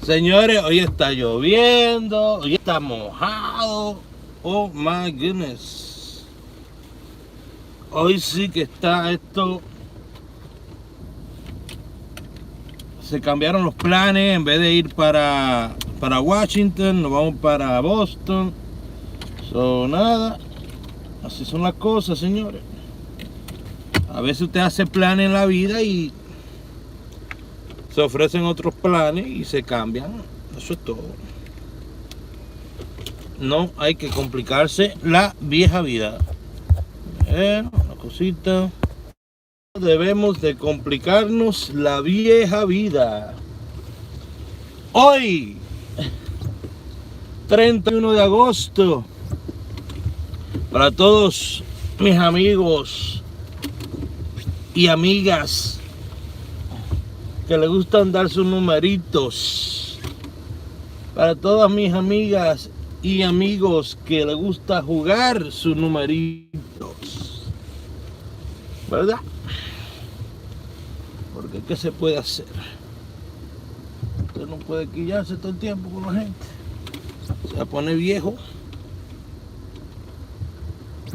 Señores, hoy está lloviendo, hoy está mojado. Oh my goodness. Hoy sí que está esto. Se cambiaron los planes. En vez de ir para Washington, nos vamos para Boston. Nada. Así son las cosas, señores. A veces usted hace planes en la vida y se ofrecen otros planes y se cambian. Eso es todo. No hay que complicarse la vieja vida. Una cosita. Debemos de complicarnos la vieja vida. Hoy, 31 de agosto, para todos mis amigos y amigas que le gustan dar sus numeritos, para todas mis amigas y amigos que le gusta jugar sus numeritos, ¿verdad? Porque ¿qué se puede hacer? Usted no puede quillarse todo el tiempo con la gente. Se va a poner viejo.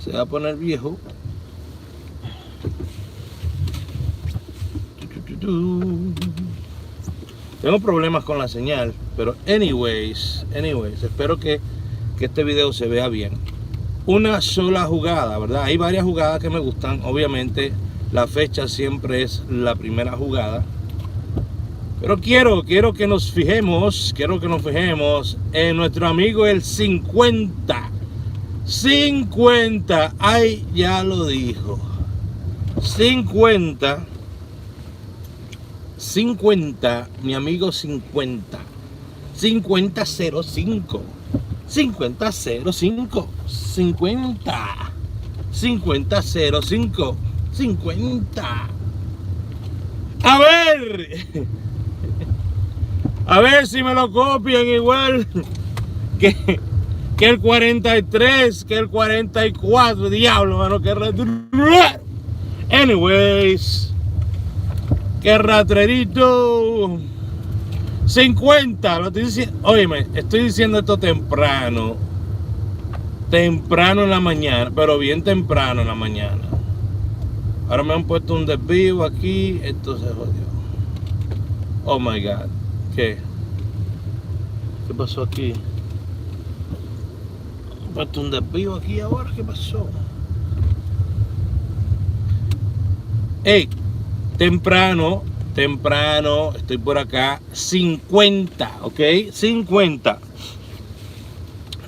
Se va a poner viejo. Tengo problemas con la señal, pero anyways, espero que este video se vea bien. Una sola jugada, ¿verdad? Hay varias jugadas que me gustan. Obviamente la fecha siempre es la primera jugada. Pero quiero que nos fijemos, en nuestro amigo el 50. 50, ay, ya lo dijo. 50, mi amigo 50. 5005. 5005. 50. 5005. 50. A ver si me lo copian igual que el 43, que el 44. Diablo, mano, que anyways, que ratrerito. 50, lo estoy diciendo. Óyeme, estoy diciendo esto temprano en la mañana, pero bien temprano en la mañana. Ahora me han puesto un desvío aquí. Esto se jodió. Oh my God. ¿Qué pasó aquí? Me han puesto un desvío aquí ahora. ¿Qué pasó? Hey, temprano, estoy por acá. 50, ¿ok? 50.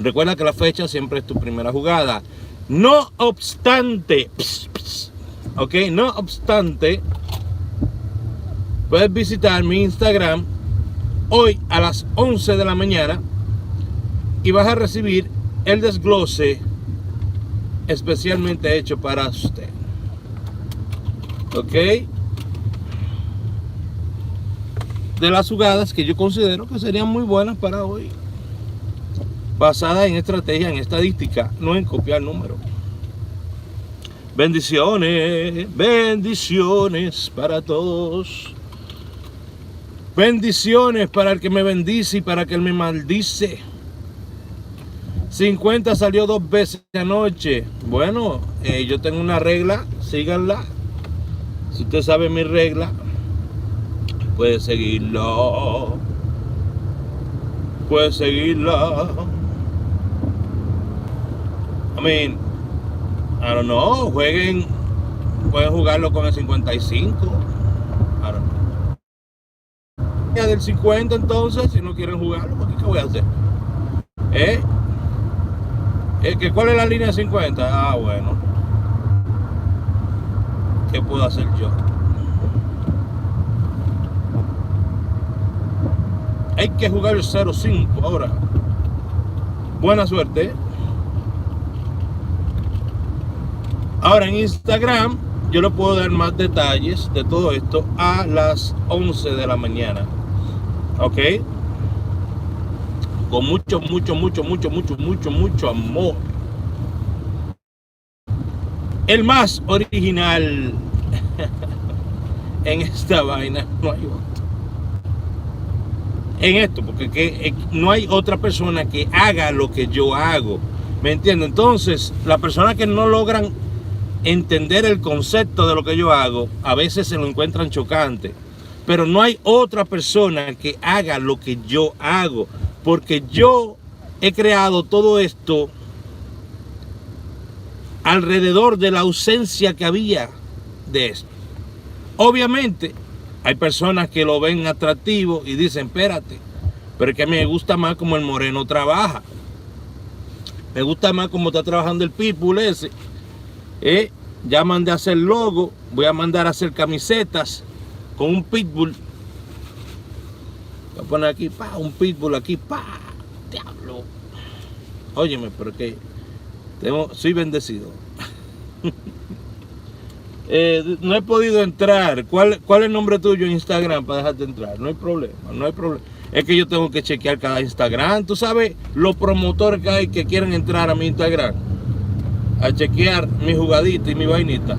Recuerda que la fecha siempre es tu primera jugada. No obstante, ok, no obstante, puedes visitar mi Instagram hoy a las 11 de la mañana y vas a recibir el desglose especialmente hecho para usted. Ok, de las jugadas que yo considero que serían muy buenas para hoy, basada en estrategia, en estadística, no en copiar números. Bendiciones para todos. Bendiciones para el que me bendice y para el que me maldice. 50 salió 2 veces anoche. Bueno, yo tengo una regla, síganla. Si usted sabe mi regla, puede seguirla. I don't know, pueden jugarlo con el 55. I don't know. Ya del 50 entonces, si no quieren jugarlo, ¿qué voy a hacer? ¿Cuál es la línea de 50? Ah, bueno. ¿Qué puedo hacer yo? Hay que jugar el 05 ahora. Buena suerte. Ahora en Instagram yo le puedo dar más detalles de todo esto a las 11 de la mañana. Ok. Con mucho amor. El más original en esta vaina, no hay otro. en esto, porque no hay otra persona que haga lo que yo hago, ¿me entiendes? Entonces, las personas que no logran entender el concepto de lo que yo hago, a veces se lo encuentran chocante, pero no hay otra persona que haga lo que yo hago, porque yo he creado todo esto alrededor de la ausencia que había de esto. Obviamente, hay personas que lo ven atractivo y dicen, espérate, pero es que a mí me gusta más como el moreno trabaja. Me gusta más como está trabajando el Pitbull ese. Ya mandé a hacer logo, voy a mandar a hacer camisetas con un Pitbull. Voy a poner aquí, un Pitbull aquí, diablo. Óyeme, pero que soy bendecido. No he podido entrar. ¿Cuál es el nombre tuyo en Instagram para dejarte entrar? No hay problema, no hay problema. Es que yo tengo que chequear cada Instagram. Tú sabes los promotores que hay que quieren entrar a mi Instagram a chequear mi jugadita y mi vainita.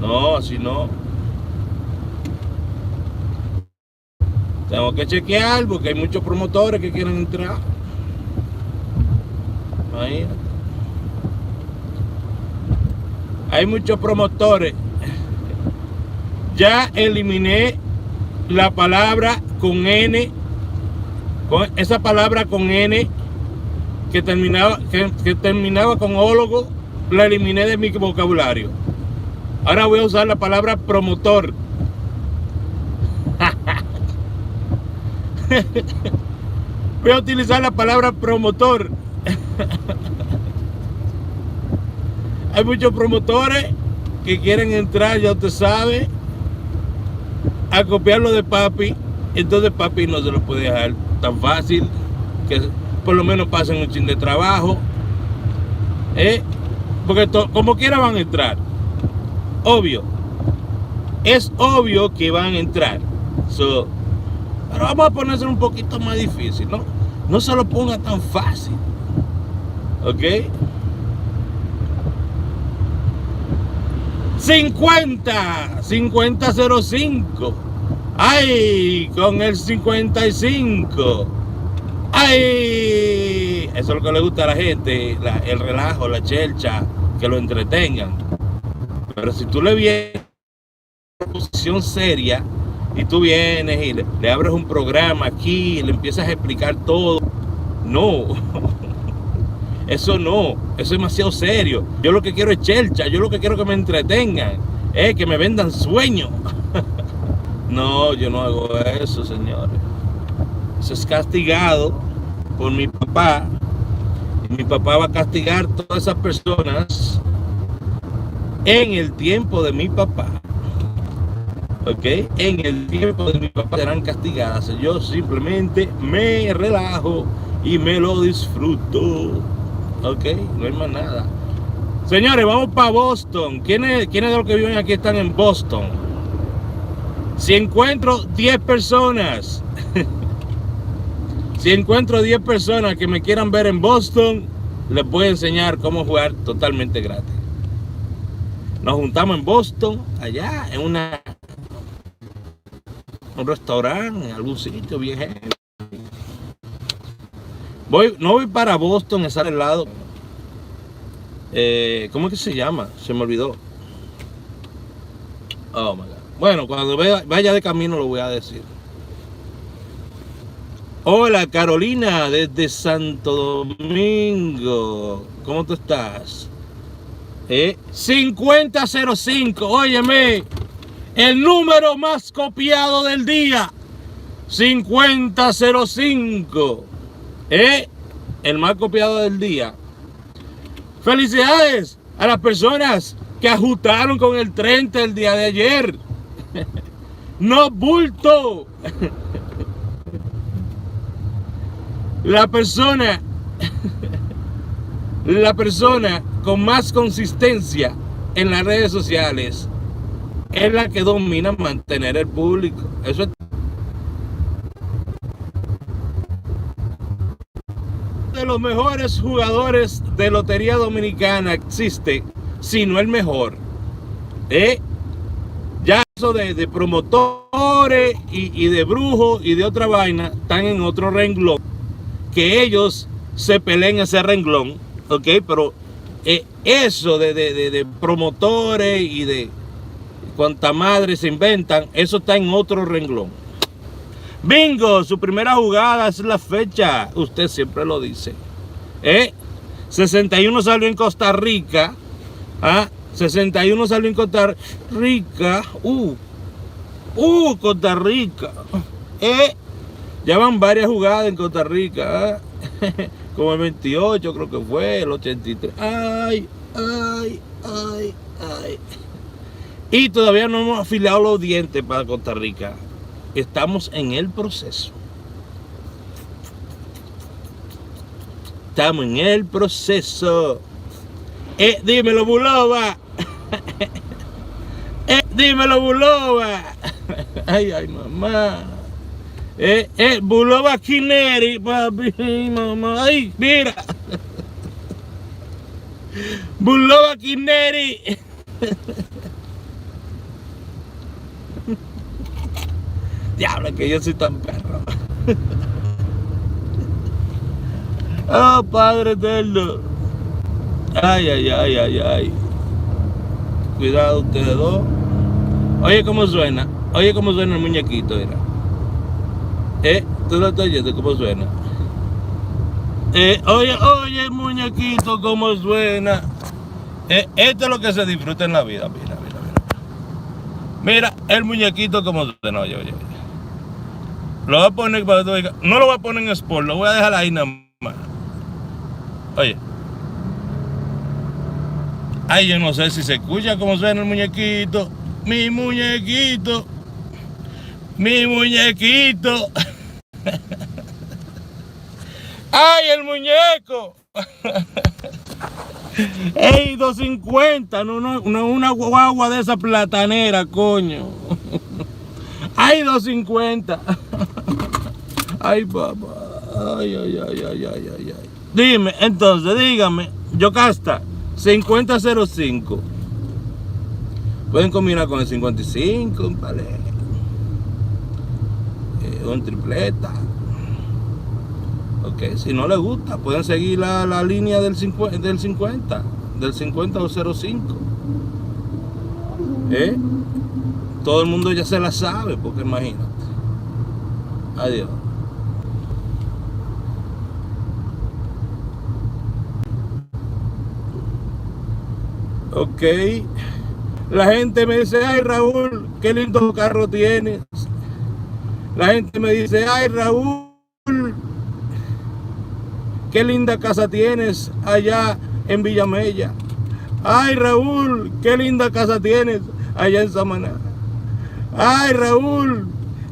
No, así no. Tengo que chequear porque hay muchos promotores que quieren entrar. Imagínate. Hay muchos promotores. Ya eliminé la palabra con N, con esa palabra con N que terminaba con ólogo, la eliminé de mi vocabulario. Ahora voy a usar la palabra promotor. Voy a utilizar la palabra promotor. Hay muchos promotores que quieren entrar, ya usted sabe, a copiarlo de papi. Entonces papi no se lo puede dejar tan fácil, que por lo menos pasen un chin de trabajo, porque como quiera van a entrar. Obvio, es obvio que van a entrar. Pero vamos a ponerse un poquito más difícil, ¿no? No se lo ponga tan fácil, ¿ok? 5005. Ay, con el 55. Ay, eso es lo que le gusta a la gente, el relajo, la chelcha, que lo entretengan. Pero si tú le vienes una posición seria y tú vienes y le abres un programa aquí y le empiezas a explicar todo, no. Eso no, eso es demasiado serio. Yo lo que quiero es chelcha, yo lo que quiero es que me entretengan, que me vendan sueño. No, yo no hago eso, señores. Eso es castigado por mi papá. Y mi papá va a castigar a todas esas personas en el tiempo de mi papá. ¿Ok? En el tiempo de mi papá serán castigadas. Yo simplemente me relajo y me lo disfruto. Ok, no hay más nada. Señores, vamos para Boston. ¿Quiénes de los que viven aquí están en Boston? Si encuentro 10 personas, si encuentro 10 personas que me quieran ver en Boston, les voy a enseñar cómo jugar totalmente gratis. Nos juntamos en Boston, allá en un restaurante, en algún sitio bien heavy. No voy para Boston, estar al lado. ¿Cómo es que se llama? Se me olvidó. Oh my God. Bueno, cuando vaya de camino lo voy a decir. Hola Carolina, desde Santo Domingo. ¿Cómo tú estás? 5005, óyeme, el número más copiado del día. 5005. El más copiado del día. Felicidades a las personas que ajustaron con el 30 el día de ayer. No bulto. La persona con más consistencia en las redes sociales es la que domina mantener el público. Eso es de los mejores jugadores de Lotería Dominicana existe, si no el mejor. Ya de promotores y de brujos y de otra vaina están en otro renglón, que ellos se peleen ese renglón, ¿ok? Pero eso de promotores y de cuanta madre se inventan, eso está en otro renglón. Bingo, su primera jugada es la fecha, usted siempre lo dice. 61 salió en Costa Rica. 61 salió en Costa Rica. Costa Rica. Ya van varias jugadas en Costa Rica. Como el 28 creo que fue, el 83. Ay. Y todavía no hemos afilado los dientes para Costa Rica. Estamos en el proceso. Estamos en el proceso. Dímelo, Bulova. Dímelo, Bulova. Ay, mamá. Bulova Kineri, papi, mamá. Ay, mira. Bulova Kineri. Diablo, que yo soy tan perro. Oh, Padre eterno. Ay. Cuidado ustedes dos. Oye cómo suena el muñequito, mira. Tú lo estás oyendo cómo suena. Oye el muñequito cómo suena. Esto es lo que se disfruta en la vida. Mira el muñequito cómo suena. Oye. Lo voy a poner para que tú digas. No lo voy a poner en Sport, lo voy a dejar ahí nada más. Oye. Ay, yo no sé si se escucha cómo suena el muñequito. Mi muñequito. Ay, el muñeco. Ey, 250, no una guagua de esa platanera, coño. Ay, 250. Ay, papá. Ay. Dime, entonces, dígame, Yocasta, 5005. Pueden combinar con el 55, un palé, un tripleta. Ok, si no les gusta, pueden seguir la línea del 50 o 05. Todo el mundo ya se la sabe, porque imagínate. Adiós. Ok. La gente me dice, ay Raúl, qué lindo carro tienes. La gente me dice, ay Raúl, qué linda casa tienes allá en Villamella. Ay Raúl, qué linda casa tienes allá en Samaná. Ay Raúl,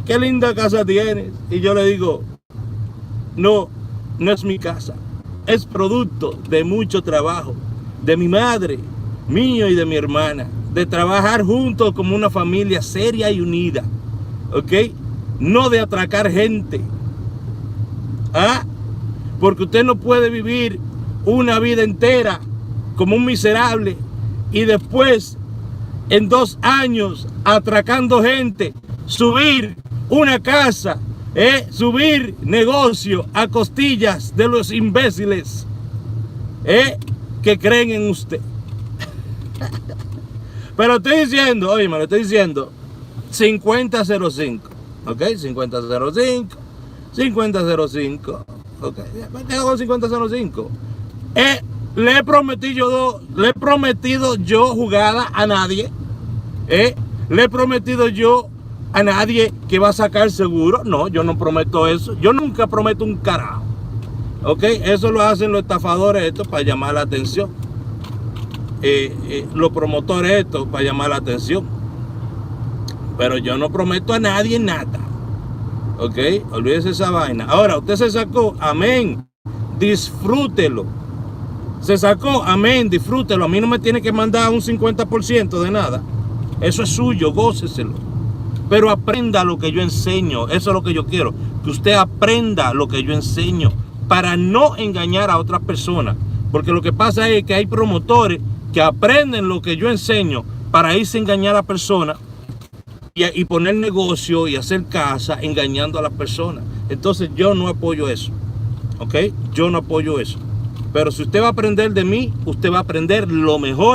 qué linda casa tienes. Y yo le digo, no es mi casa. Es producto de mucho trabajo, de mi madre, mío y de mi hermana, de trabajar juntos como una familia seria y unida, ¿ok? No de atracar gente. Porque usted no puede vivir una vida entera como un miserable y después en 2 años atracando gente, subir una casa, subir negocio a costillas de los imbéciles que creen en usted. Pero estoy diciendo, oye, me lo estoy diciendo, 5005, ¿ok? 5005, ok, me quedo con 5005. Le he prometido yo jugada a nadie, le he prometido yo a nadie que va a sacar seguro. No, yo no prometo eso, yo nunca prometo un carajo, ok. Eso lo hacen los estafadores estos para llamar la atención. Los promotores estos para llamar la atención, pero yo no prometo a nadie nada, ok. Olvídese esa vaina. Ahora usted se sacó, amén, disfrútelo. Se sacó, amén, disfrútelo. A mí no me tiene que mandar un 50% de nada, eso es suyo, góceselo, pero aprenda lo que yo enseño. Eso es lo que yo quiero, que usted aprenda lo que yo enseño para no engañar a otras personas, porque lo que pasa es que hay promotores que aprenden lo que yo enseño para irse a engañar a la persona y poner negocio y hacer casa engañando a las personas. Entonces yo no apoyo eso, ¿ok? Yo no apoyo eso. Pero si usted va a aprender de mí, usted va a aprender lo mejor